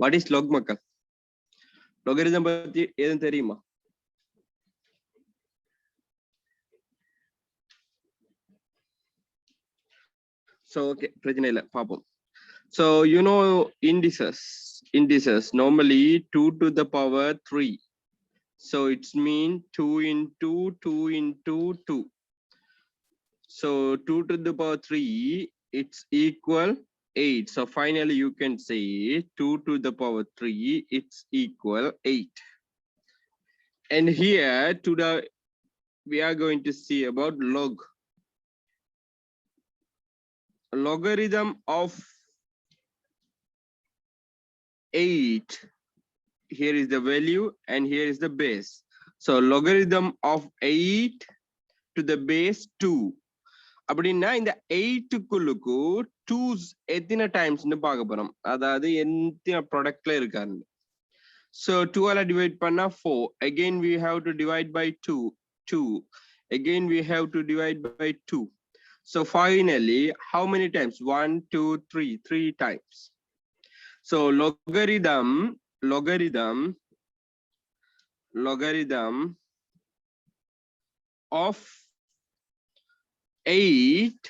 What is log மக்கள்? Logarithm பத்தி ஏதும் தெரியுமா? So okay, பிரச்சனை இல்ல பாப்போம். So you know indices normally 2 to the power 3. So it's mean 2 into 2 into 2. So 2 to the power 3 it's equal 8. So finally you can say 2 to the power 3 it's equal 8. And here today we are going to see about logarithm of 8. Here is the value and here is the base. So logarithm of 8 to the base 2. அப்படின்னா இந்த 8 குள்ளுக்கு 2's எத்தனை டைம்ஸ்னு பார்க்க போறோம். அதாவது எத்தனை ப்ராடக்ட்ல இருக்காரு. So 2 ஆல divide பண்ணா 4. Again we have to divide by 2. Again we have to divide by 2. So finally how many times? 1 2 3 times. So logarithm of 8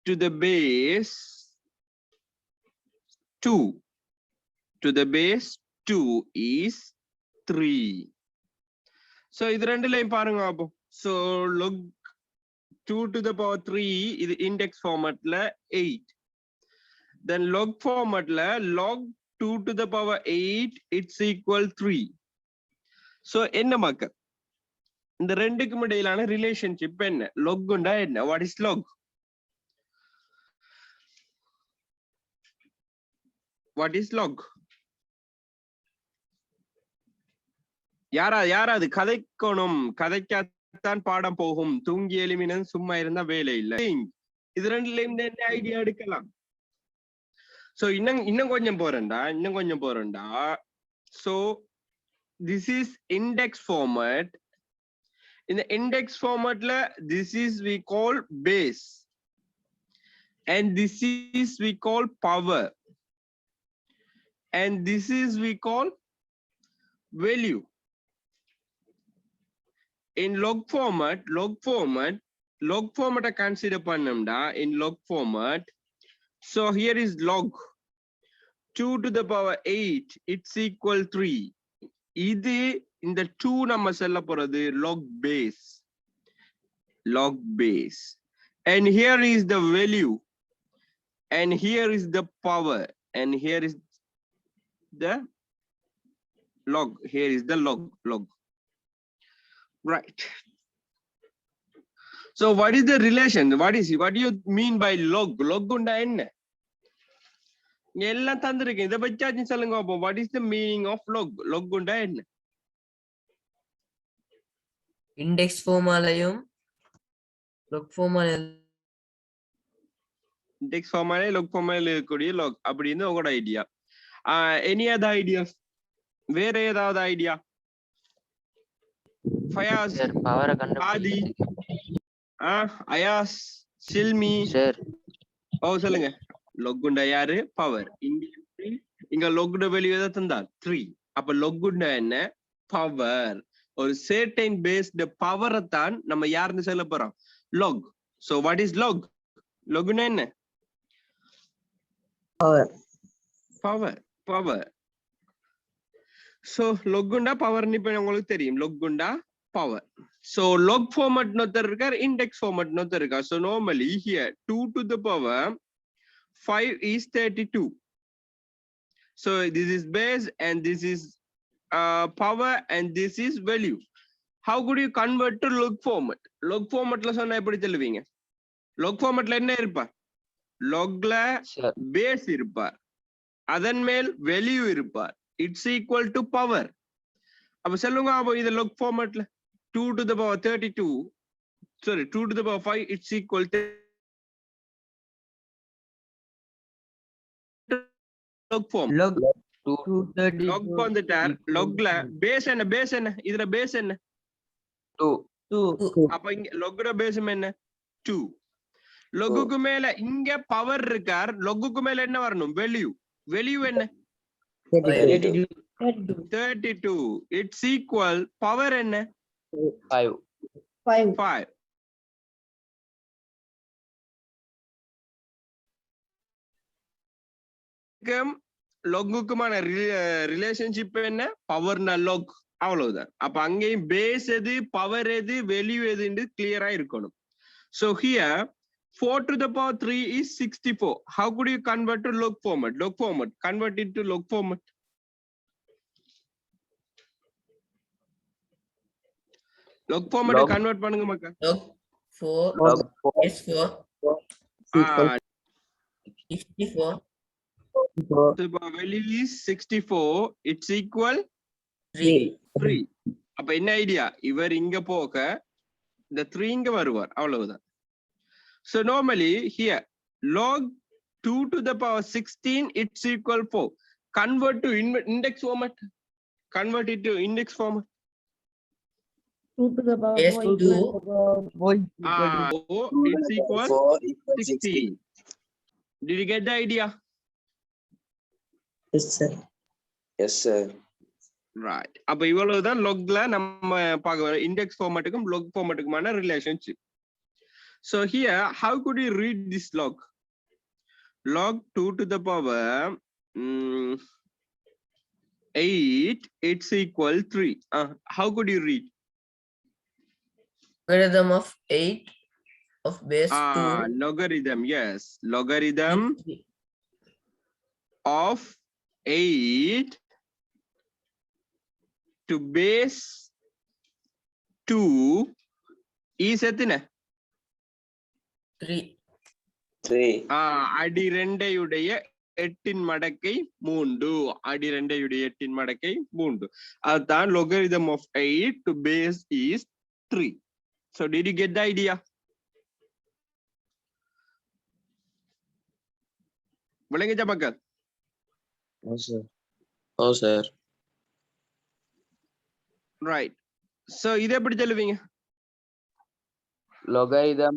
to the base 2 is 3. So இது ரெண்டுலயும் பாருங்க அப்போ. So log 2 to the power 3 இது index formatல 8. Then log formatல log 2 to the power 8 it's equal 3. So என்ன மக்கள்? இந்த ரெண்டுக்கும் இடையிலான relationship என்ன? log உண்டா என்ன? What is log? What is log? யாராவது கதைக்கணும், கதைக்காத்தான் பாடம் போகும், தூங்கி எலுமினன் சும்மா இருந்தா வேலை இல்லை. இது ரெண்டுலயும் என்ன ஐடியா எடுக்கலாம்? So இன்னும் கொஞ்சம் போறேன்டா. So this is index format. In the index formatல this is we call base and this is we call power and this is we call value. In log format consider பண்ணம்டா. In log format, so here is log 2 to the power 8 it's equal 3. இது இந்த 2 நம்ம சொல்ல போறது log base and here is the value and here is the power and here is the log. Here is the log. Right. So what is the relation? What do you mean by log? Log unda enna? எல்லாம் தந்திருக்கேன், இதை பத்தி சொல்லுங்க. What is the meaning of log? Log unda enna? index formalayum log formalay log formalay இருக்கக்கூடிய log அப்படின்னு உங்களோட idea. Any other ideas? வேற ஏதாவது idea? Fayaz sir பவரை கண்டுபிடிக்கிறதுக்கு. அயாஸ், சில்மி சார் சொல்லுங்க. லொக்குண்டா யாரு? பவர். இங்க லொக்குட வெளியே தான் தந்தா 3. அப்ப லொக்குண்டா என்ன? பவர். ஒரு certain based பவரை தான் நம்ம யாருன்னு சொல்ல போறோம்? log. So what is log? லொகுண்டா என்ன? Power. So logunda power ni இப்ப உங்களுக்கு தெரியும். logunda power. So log format நொத்தர் இருக்கார், index format நொத்தர் இருக்கார். So normally here 2 to the power 5 is 32. So this is base and this is power and this is value. How could you convert to log format? Log formatல சொன்னா எப்படி சொல்லுவீங்க? log formatல என்ன இருப்பார்? logல base இருப்பார், அதன் மேல் value இருப்பார். It's equal to power. அப்ப சொல்லுங்க அப்போ இது log formatல 2 to the power 32 sorry 2 to the power 5 it's equal to log form. log log வந்துட்டார். logல base என்ன? இதுல base என்ன? 2. அப்ப இங்க logட base என்ன? 2. logக்கு மேல இங்க power இருக்கார், logக்கு மேல என்ன வரணும்? value என்ன? 32. 32. It's equal power என்ன 5. 5. லொக்குக்குமான ரிலேஷன்ஷிப் என்ன பவர்னா log அவ்வளவுதான். அப்ப அங்கேயும் பேஸ் எது பவர் எது வெளியூ எதுன்னு கிளியரா இருக்கணும். So here 4 to the power 3 is 64. How could you convert to log format? Log format. Convert it to log format. Log format Log. convert பண்ணுங்க மக்கா. log 4 Log 4 is 4 Ah, 64 the value is 64. It's equal 3 3. அப்ப என்ன idea இவர் இங்க போக இந்த 3 இங்க வருவார் அவ்வளவுதான். So normally here log 2 to the power 16 it's equal 4. Convert to index format. Convert it to index format. 2 to the power Yes, 4 2. So it's equal 4 equals 16. Did you get the idea? Yes, sir. Yes, sir. Right. அப்ப இவ்வளவுதான் logல நம்ம பார்க்க index formatக்கும் log formatக்குமான relationship. So here how could you read this log? Log 2 to the power 8 it's equal 3. How could you read? logarithm of 8 of base 2 Logarithm, yes. Logarithm of 8 to base 2 is எத்தனை 3 3. அடி ரெண்டையுடைய 8 மடக்கை 3. அடி ரெண்டையுடைய 8 மடக்கை 3. அதுதான் logarithm of 8 to base is 3. So did you get the idea? விளங்குச்சா மக்கள்? Oh, sir. Oh, sir. Right. So இதை எப்படி சொல்லுவீங்க? Logarithm.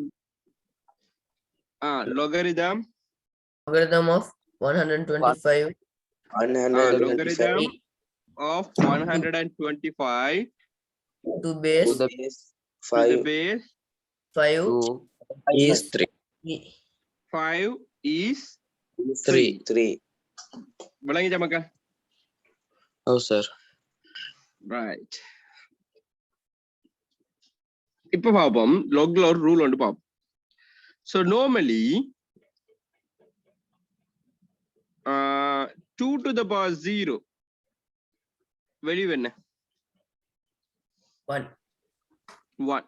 Logarithm logarithm of 125 logarithm 125 of 125 to base to the base to the 5 base 5 is 3. 5 is 3. விளங்குச்சா மக்கள்? Oh, sir. Right. இப்ப பாப்போம் logல ஒரு rule ஒன்று பாப்போம். So normally 2 to the power 0 வெளிய என்ன 1 1.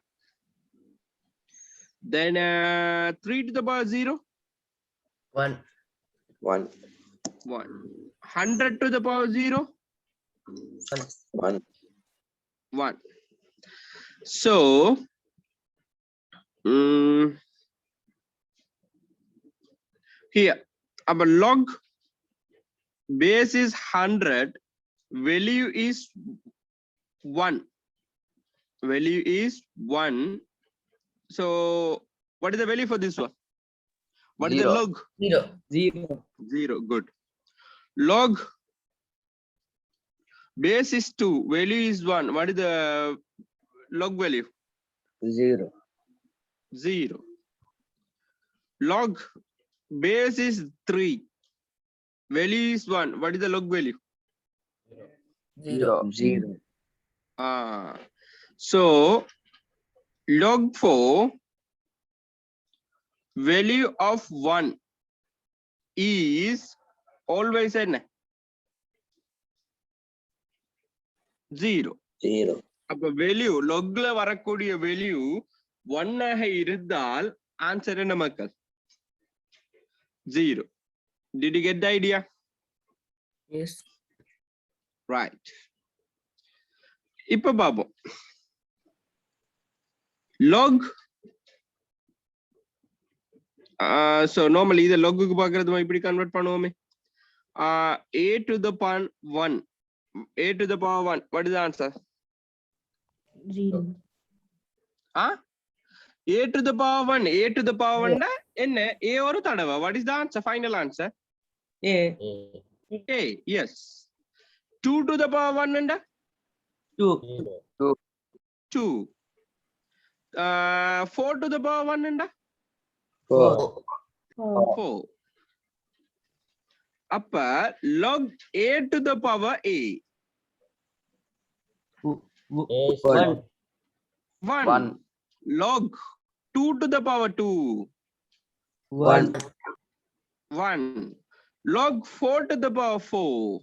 Then 3 to the power 0 1 1. 100 to the power 0 1. 1. So here our log base is 100, value is 1. Value is 1. So what is the value for this one? What is the 0. log? 0 0. Good. Log base is 2, value is 1. What is the log value? 0. 0. Log base is 3, value is 1. What is the log value? 0 So log 4 value of 1 is always n 0. 0. அப்ப value logல வரக்கூடிய value 1 ஆக இருந்தால் answer என்ன மக்கள்? 0. Did you get the idea? yes Right. இப்ப பாப்போம் log so normally இத logக்கு பார்க்கிறது இப்படி convert பண்ணுவோமே a to the power 1 a to the power 1 what is the answer? 0. a to the power 1 a to the power 1 என்ன a ஒரு தடவை what is the answer? Final answer a a. Yes. 2 to the power 1 and 2. 2. 4 to the power 1 and 4. 4. Upper log a to the power a. 1. 1. Log 2 to the power 2. 1. 1. Log 4 to the power 4.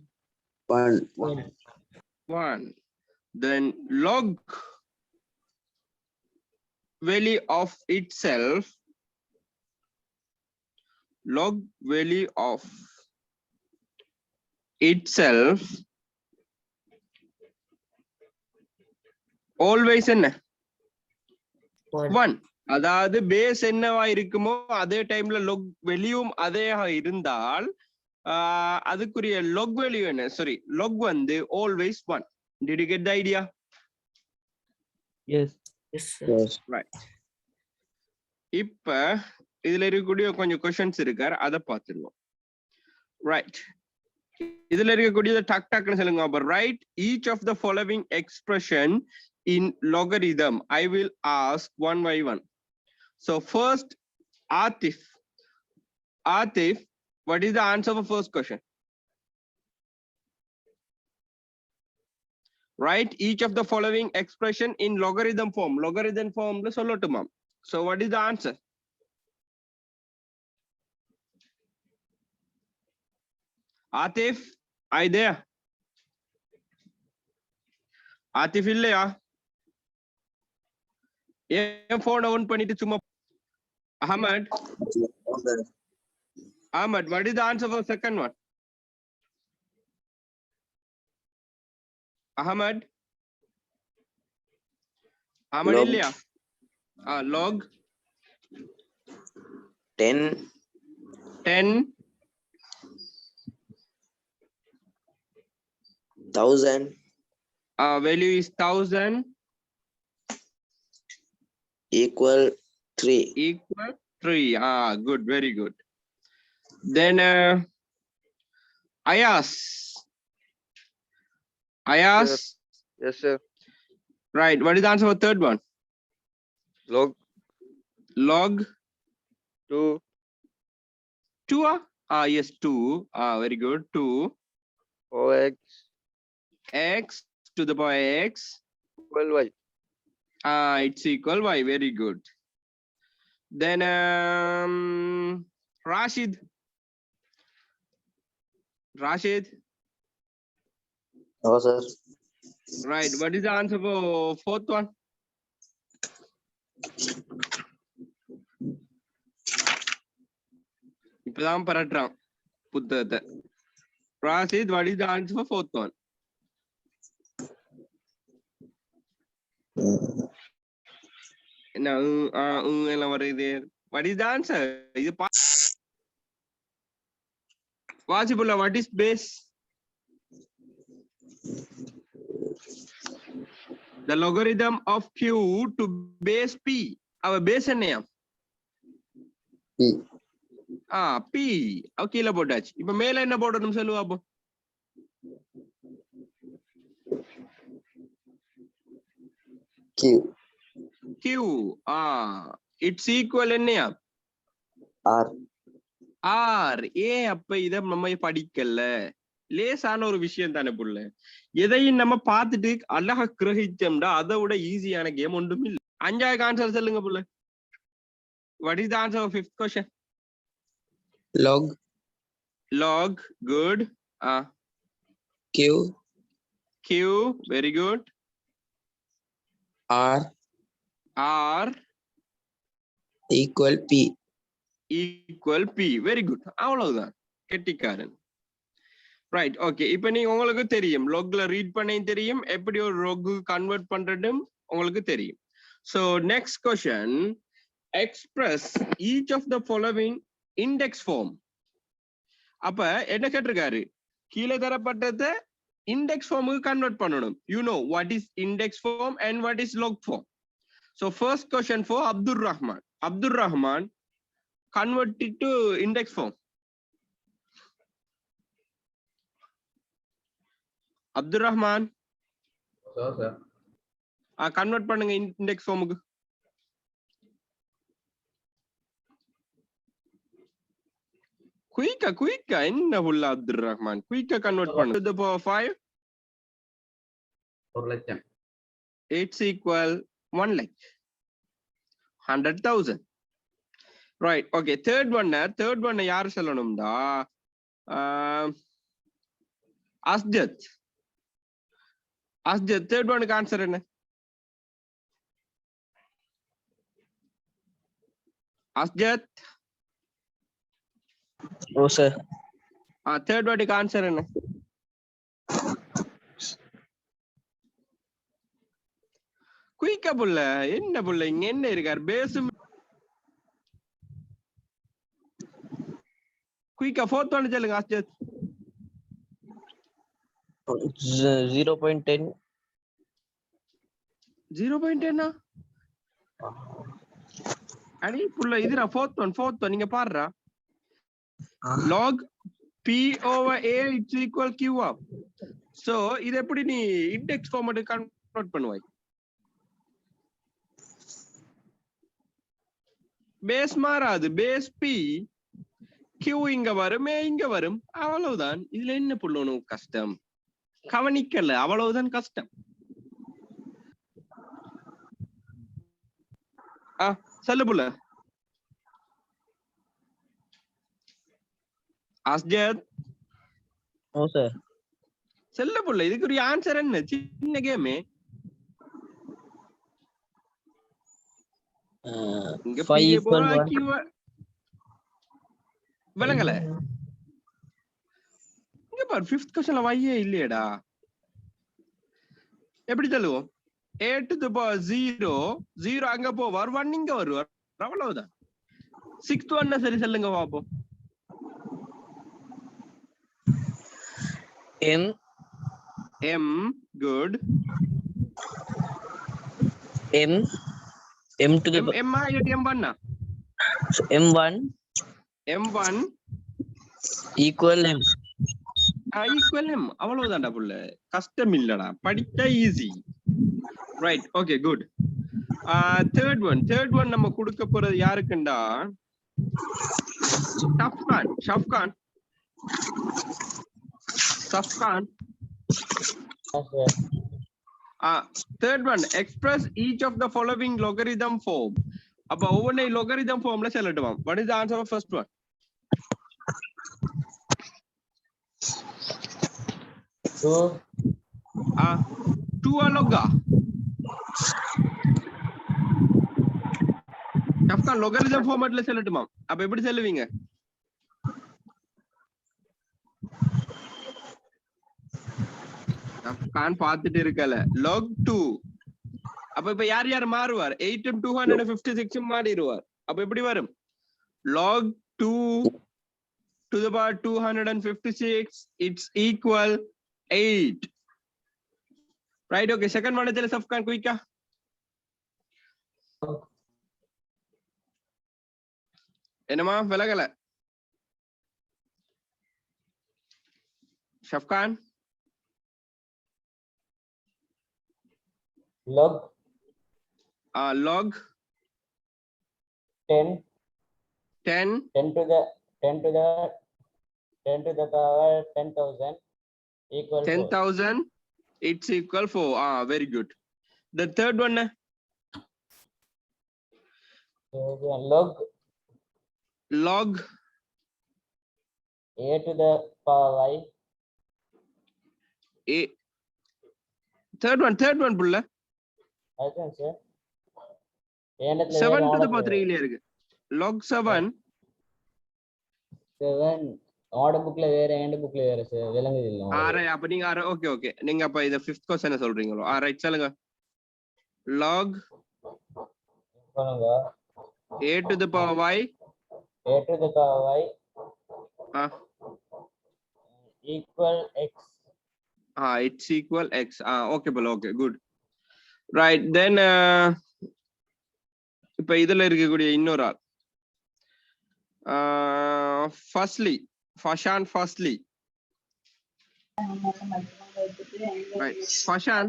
1. 1. Then log value of itself. Log value of itself. Always என்ன 1. அதாவது base என்னவா இருக்குமோ அதே டைம்ல log வெளியும் அதே இருந்தால் அதுக்குரிய log value என்ன சாரி log வந்து always 1. Did you get the idea? Yes. Yes, sir. Yes. Right. இப்ப இதுல இருக்கக்கூடிய கொஞ்சம் क्वेश्चंस இருக்கார் அத பாத்துருவோம். Right. இதுல இருக்கக்கூடியது டக் டக்னு சொல்லுங்க. அப்ப write each of the following expression in logarithm. I will ask one by one. So first, Atif, what is the answer for first question? Write each of the following expression in logarithm form. Logarithm form la sollotuma. So what is the answer? Atif, are you there? Atif இல்லையா? என் phone on பண்ணிட்டு சும்மா Ahmad, what is the answer for second one? Ahmad Log. இல்லையா? Log 10. 1000. Value is 1000 Equal 3. equal 3. Good, very good. Then Ayas. Yes, sir. Right, what is the answer for third one? Log Log 2 2. Yes, 2. Very good. 2 4x x to the power x. equal y. It's equal y. Very good. Then Rashid. No, sir. Right, what is the answer for fourth one? இப்பதான் பரட்டுறான் புத்தகத்தை. Rashid, what is the answer for fourth one? என்ன எல்லாம் வருது. What is the answer? இது possible. What is base? The logarithm of q to base p. Our base என்னையா? P. P. கீழே போட்டாச்சு. இப்ப மேல என்ன போடணும் சொல்லுவா அப்போ. Q. Q. It's equal என்னையா? R. R. அப்ப இத நம்ம படிக்கல. லேசான ஒரு விஷயம் தானே புள்ள. எதையும் நம்ம பார்த்துட்டு அழகா கிரகிச்சோம்டா அதை விட ஈஸியான கேம் ஒன்றும் இல்லை. அஞ்சாவது ஆன்சர் சொல்லுங்க புள்ள. What is the answer for fifth question? Log. Good. Q. Q. Very good. R. Equal P. Equal P. Very good. அவ்வளவுதான். கெட்டிக்காரன். Right, okay. இப்ப நீங்க உங்களுக்கு தெரியும் logல ரீட் பண்ண தெரியும், எப்படி ஒரு log கன்வெர்ட் பண்றதும் உங்களுக்கு தெரியும். So next question, express each of the following index form. அப்ப என்ன கேட்டிருக்காரு? கீழே தரப்பட்டத index form-க்கு கன்வெர்ட் பண்ணணும். You know what is index form and what is log form. So first question for Abdul Rahman, convert it to index form. Abdul Rahman sir. Convert பண்ணுங்க index ஃபார்முக்கு. குயிக்கா என்ன புள்ள அப்துல் ரஹ்மான் குயிக்கா கன்வெர்ட் பண்ணு. to the power 5 1 லட்சம். it's equal 1 lakh 100,000. right okay third one யார் சொல்லணும்டா? அஸ்ஜத் third one க்கு ஆன்சர் என்ன? அஸ்ஜத் Oh, sir. third one க்கு ஆன்சர் என்ன? குயிக்கா புள்ள என்ன புள்ள இங்க என்ன இருக்கார் பேஸ் குயிக்கா fourth one சொல்லுங்க அஸ்ஜத். 0.10. 0.10 அடி புள்ள இதுடா fourth one நீங்க பாருடா. log p over a is equal q up. so இது எப்படி நீ இண்டெக்ஸ் ஃபார்மட் கன்வெர்ட் பண்ணுவாய்? பேஸ் மாறாது பேஸ் p q இங்க வரும் a இங்க வரும் அவ்வளவுதான். இதுல என்ன புள்ள உனக்கு கஷ்டம்? கவனிக்கல அவ்வளவுதான் கஷ்டம். சொல்லு புள்ள. அஸ்ஜத் Oh, sir. செல்ல புள்ள இதுக்கு ஒரு ஆன்சர் என்ன? சின்ன கேமே. இங்க 5 p equal 1. q விளங்கல. இங்க பாரு 5th क्वेश्चनல y இல்லையேடா. எப்படி சொல்லுவோம்? a to the power 0 அங்க போவார் 1 இங்க வருவார் அவ்வளவுதான். 6th one சரி சொல்லுங்க பாப்போம். m good m to the m m1 m1 equal m. equal m அவ்வளவுதான்டா புள்ள. கஷ்டம் இல்லடா படிச்சா easy. Right okay good. third one நம்ம கொடுக்க போறது யாருக்குண்டா? ஷஃப்கான். third one express each of the following logarithm form. அப்ப ஒவ்வொரு logarithm formல சொல்லட்டுமா? what is the answer of first one? So 2 log ஷஃப்கான் logarithm formatல சொல்லட்டுமா? அப்ப எப்படி சொல்லுவீங்க? ஷஃப்கான் பார்த்துட்டு இருக்கல. log 2 அப்ப இப்ப யார் மாறுவார்? 8 and 256 மாறிடுவார். அப்ப எப்படி வரும்? log 2 to the power 256 it's equal 8. right okay second one chale Safkan quick enama velagala Safkan log log 10 to the power 10,000 equal 10,000 it's equal 4. Very good. The third one log a to the power y. a third one புள்ள அதுதான் sir 7 to the power 3 ல இருக்கு. log 7 order புக்ல வேற end புக்ல வேற sir விளங்குது இல்ல. அப்ப நீங்க ஓகே நீங்க அப்ப இத 5th क्वेश्चन சொல்றீங்களோ? ரைட் சொல்லுங்க. log சொல்லுங்க. a to the power y equal x. it's equal x. okay bro okay good. right then இப்ப இதுல இருக்கக்கூடிய இன்னொரு ஆள் firstly Right. Fashan,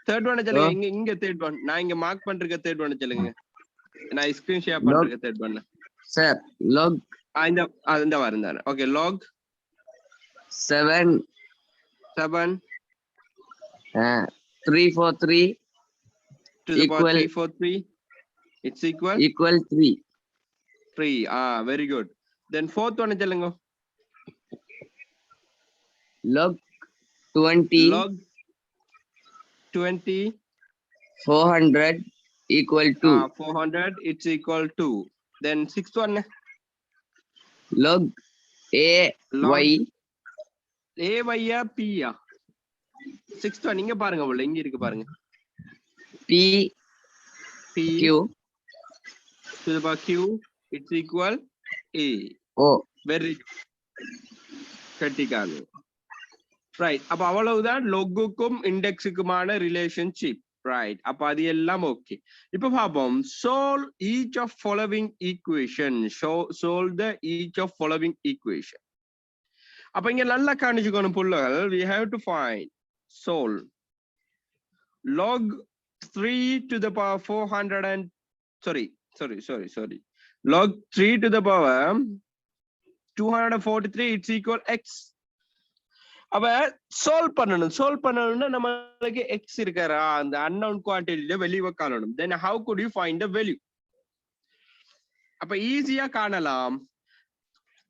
third one சொல்லுங்க. இங்க third one. நான் இங்க மார்க் பண்றதுக்கு third one சொல்லுங்க. நான் ஸ்கிரீன் ஷேர் பண்றதுக்கு third one. Sir, log இந்த வரேன். Okay, log 7 343 to the power equal 343. It's equal 3. 3. Very good. Then fourth one சொல்லுங்க. Log 20 Log 20 400 equal to 400. It's equal to. Then sixth one. log Log ay ay p. Sixth one இங்க பாருங்க உள்ள இங்க இருக்கு பாருங்க. p P q to the power q. It's equal a. o. Very good. கட்டிக்காங்க. Right. அப்ப அவ்வளவுதான் லொக்குக்கும் இண்டெக்ஸுக்குமான relationship. Right. அப்ப அது எல்லாம் ஓகே. இப்ப பாப்போம். Solve each of following equation. Solve the each of following equation. அப்ப இங்க நல்லா காணிச்சுக்கணும் புள்ளகள். We have to find solve log 3 to the power 400 and sorry. Log 3 to the power 243 it's equal x. அப்ப solve பண்ணணும்னா நமக்கு x இருக்கறா அந்த unknown quantityல வெளிய காணணும். Then how could you find the value? அப்ப ஈஸியா காணலாம்.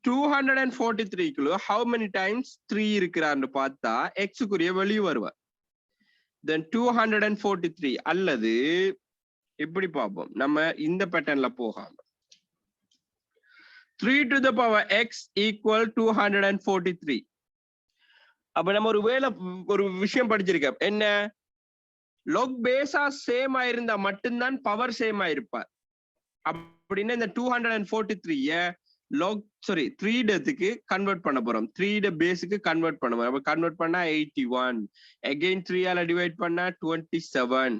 243 க்குள்ள how many times 3 இருக்குறான்னு பார்த்தா x க்குரிய வெளிய வருவார். Then 243 அல்லது எப்படி பாப்போம் நம்ம இந்த பேட்டர்ன்ல போகாம 3 to the power x equal 243. அப்ப நம்ம ஒரு விஷயம் படிச்சிருக்கோம். என்ன log பேஸா சேம் ஆயிருந்தா மட்டும்தான் பவர் சேம் ஆயிருப்பார். அப்படின்னா இந்த 243 log 3 டத்துக்கு கன்வெர்ட் பண்ண போறோம். 3 ட பேஸ்க்கு கன்வெர்ட் பண்ண போறோம். அப்ப கன்வெர்ட் பண்ணா 81. again 3 ஆல டிவைட் பண்ணா 27.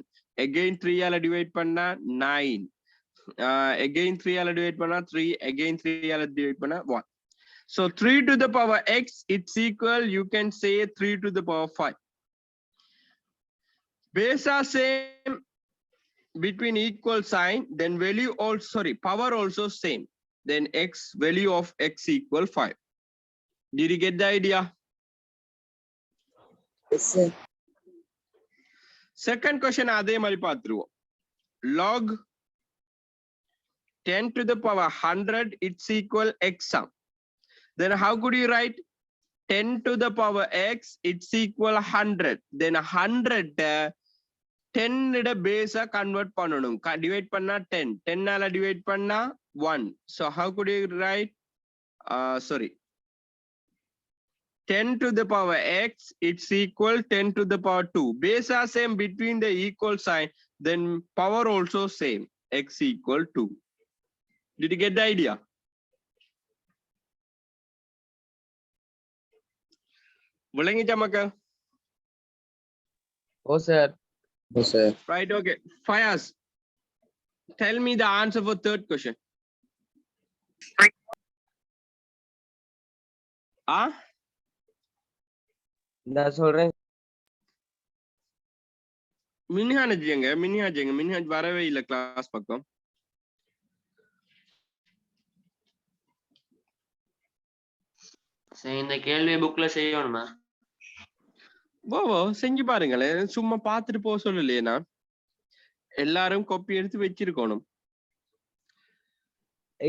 again 3 ஆல டிவைட் பண்ணா 9. again 3 ஆல டிவைட் பண்ணா 3. again 3 ஆல டிவைட் பண்ணா 1. So 3 to the power x it's equal you can say 3 to the power 5. Base are same between equal sign then value also power also same. Then x value of x equal 5. Did you get the idea? Yes, sir. Second question adhe mari paathuruvom. Log 10 to the power 100 it's equal x sum. Then how could you write 10 to the power x it's equal 100. Then 100 10 ட பேஸா convert பண்ணனும். Divide பண்ணா 10. 10 ஆல divide பண்ணா 1. So how could you write 10 to the power x it's equal 10 to the power 2. Base are same between the equal sign then power also same x equal 2. Did you get the idea? விளங்கிச்சா மக்கள்? oh sir Yes, sir. Right, okay. Fayaz, tell me the answer for third question. நான் சொல்றேன் மின்ஹாஜ் வரவே இல்ல class பக்கம். சரி இந்த கேள்வி புக்ல செய்யணுமா? செஞ்சு பாருங்களேன். சும்மா பாத்துட்டு போக சொல்லலையே நான். எல்லாரும் காப்பி எடுத்து வச்சிருக்கணும்.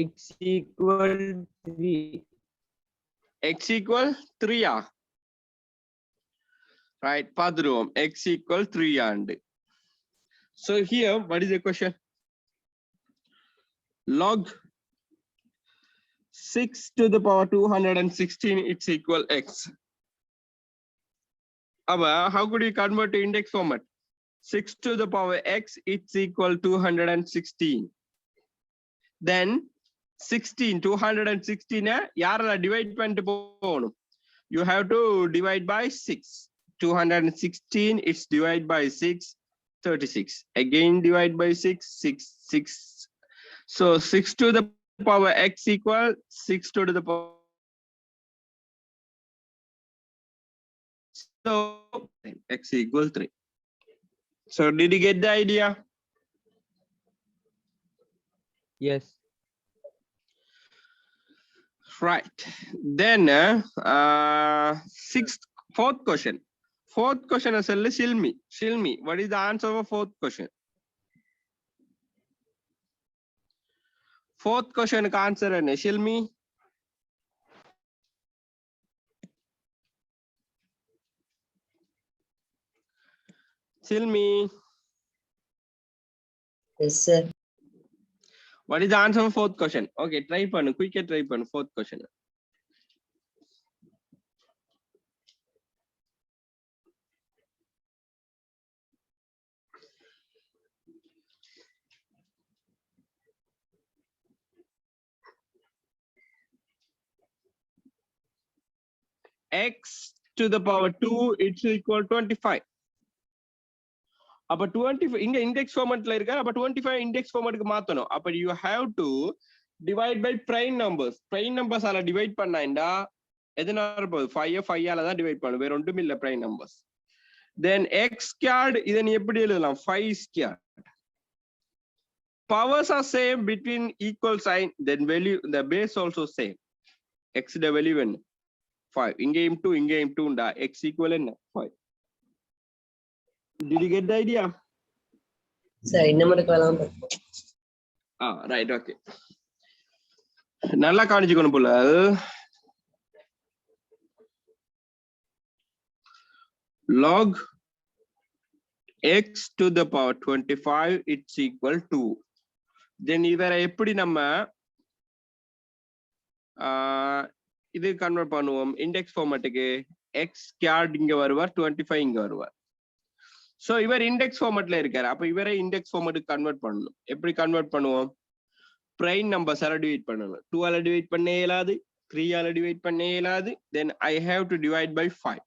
x equal 3. x equal 3 right பாத்துருவோம். x equal 3 and so here what is the question? Log 6 to the power 216 it's equal x. How could you convert to index format? 6 to the power x it's equal 216. Then 16 216 யாரால divide பண்ணிட்டு போகணும்? You have to divide by 6. 216 it's divided by 6 36. Again divide by 6. So 6 to the power x equal 6 to the power. So x equal 3. So did you get the idea? Yes. Right. Then fourth question. Fourth question is Shilmi. Shilmi, what is the answer of fourth question? Fourth question ka answer hai Shilmi. Shilmi, Yes, sir. what is the answer of fourth question? Okay, try pannu. Quick try pannu fourth question. X to the power 2 it's equal 25. அப்ப 25 இங்க index formatல இருக்கா அப்ப 25 index formatக்கு மாத்தணும் அப்ப you have to divide by prime numbers ஆல divide பண்ணாண்டா எதனால போகுது 5 ஆல தான் divide பண்ணணும் வேற ஒன்றும் இல்ல prime numbers. Then x squared இத நீ எப்படி எழுதலாம் 5 squared. Powers are same between equal sign, then value the base also same. X the value என்ன 5 இங்கேயும் 2 இங்கேயும் 2 ண்டா x equal என்ன 5. Did you get the idea? Sir, இன்னும் எடுக்கலாம். Right, okay. நல்லா காணிச்சுக்கணும் போல. Log x to the power 25 it's equal to. Then இவரை எப்படி நம்ம இது கன்வெர்ட் பண்ணுவோம் இண்டெக்ஸ் ஃபார்மேட்டுக்கு x squared இங்க வருவார் 25 இங்க வருவார். சோ இவர் இண்டெக்ஸ் ஃபார்மேட்ல இருக்காரு அப்ப இவரை இண்டெக்ஸ் ஃபார்மேட்டுக்கு கன்வெர்ட் பண்ணணும் எப்படி கன்வெர்ட் பண்ணுவோம் பிரைம் நம்பர்ஸ் ஆல டிவைட் பண்ணணும் 2 ஆல டிவைட் பண்ண இயலாது 3 ஆல டிவைட் பண்ண இயலாது then I have to divide by 5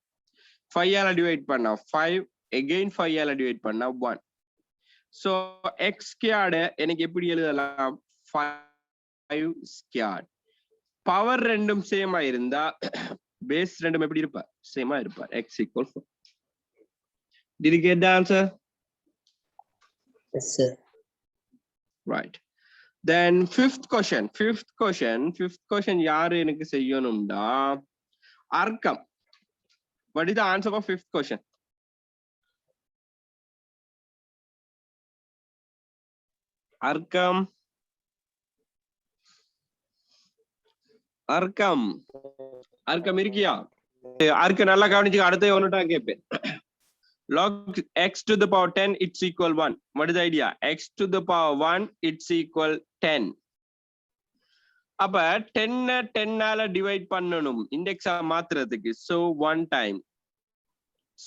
5 ஆல டிவைட் பண்ணா 5 again 5 ஆல டிவைட் பண்ணா 1 so x squared எனக்கு எப்படி எழுதலாம் 5 squared பவர் ரெண்டும் சேமா இருந்தா பேஸ் ரெண்டும் எப்படி இருப்பா சேமா இருப்பா x equal 4. Did you get the answer? Yes, sir. Right. Then fifth question யாரு எனக்கு செய்யணும்டா Arqam. What is the answer of fifth question? Arqam இருக்கியா அர்க்கம் நல்லா கவனிச்சு அடுத்த ஒன்னுட்டா கேட்பேன் log x to the power 10 it's equal 1. What is the idea? X to the power 1 it's equal 10. அப்ப 10 ஆல divide பண்ணணும் இண்டெக்ஸா மாத்துறதுக்கு so 1 time.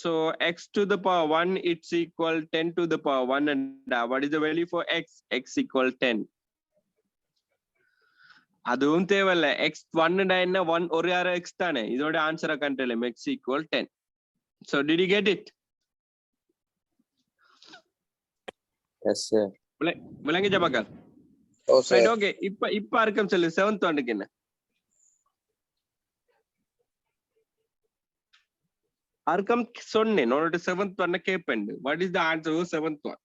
So x to the power 1 it's equal 10 to the power 1 and what is the value for x? X equal 10. அதுவும் தேவையில்ல x 1 என்ன 1 ஒரு x தானே இதோட ஆன்சரை கண்டுபிடிக்கலாம் x equal 10. So did you get it? Yes, sir. விளங்கிச்சா பக்கல் Oh, sir. Right okay இப்ப அர்க்கம் சொல்லு 7th ஒன்னுக்கு என்ன அர்க்கம் சொன்னேன் உன்னோட 7th ஒன்ன கேப்பேன் what is the answer of 7th one?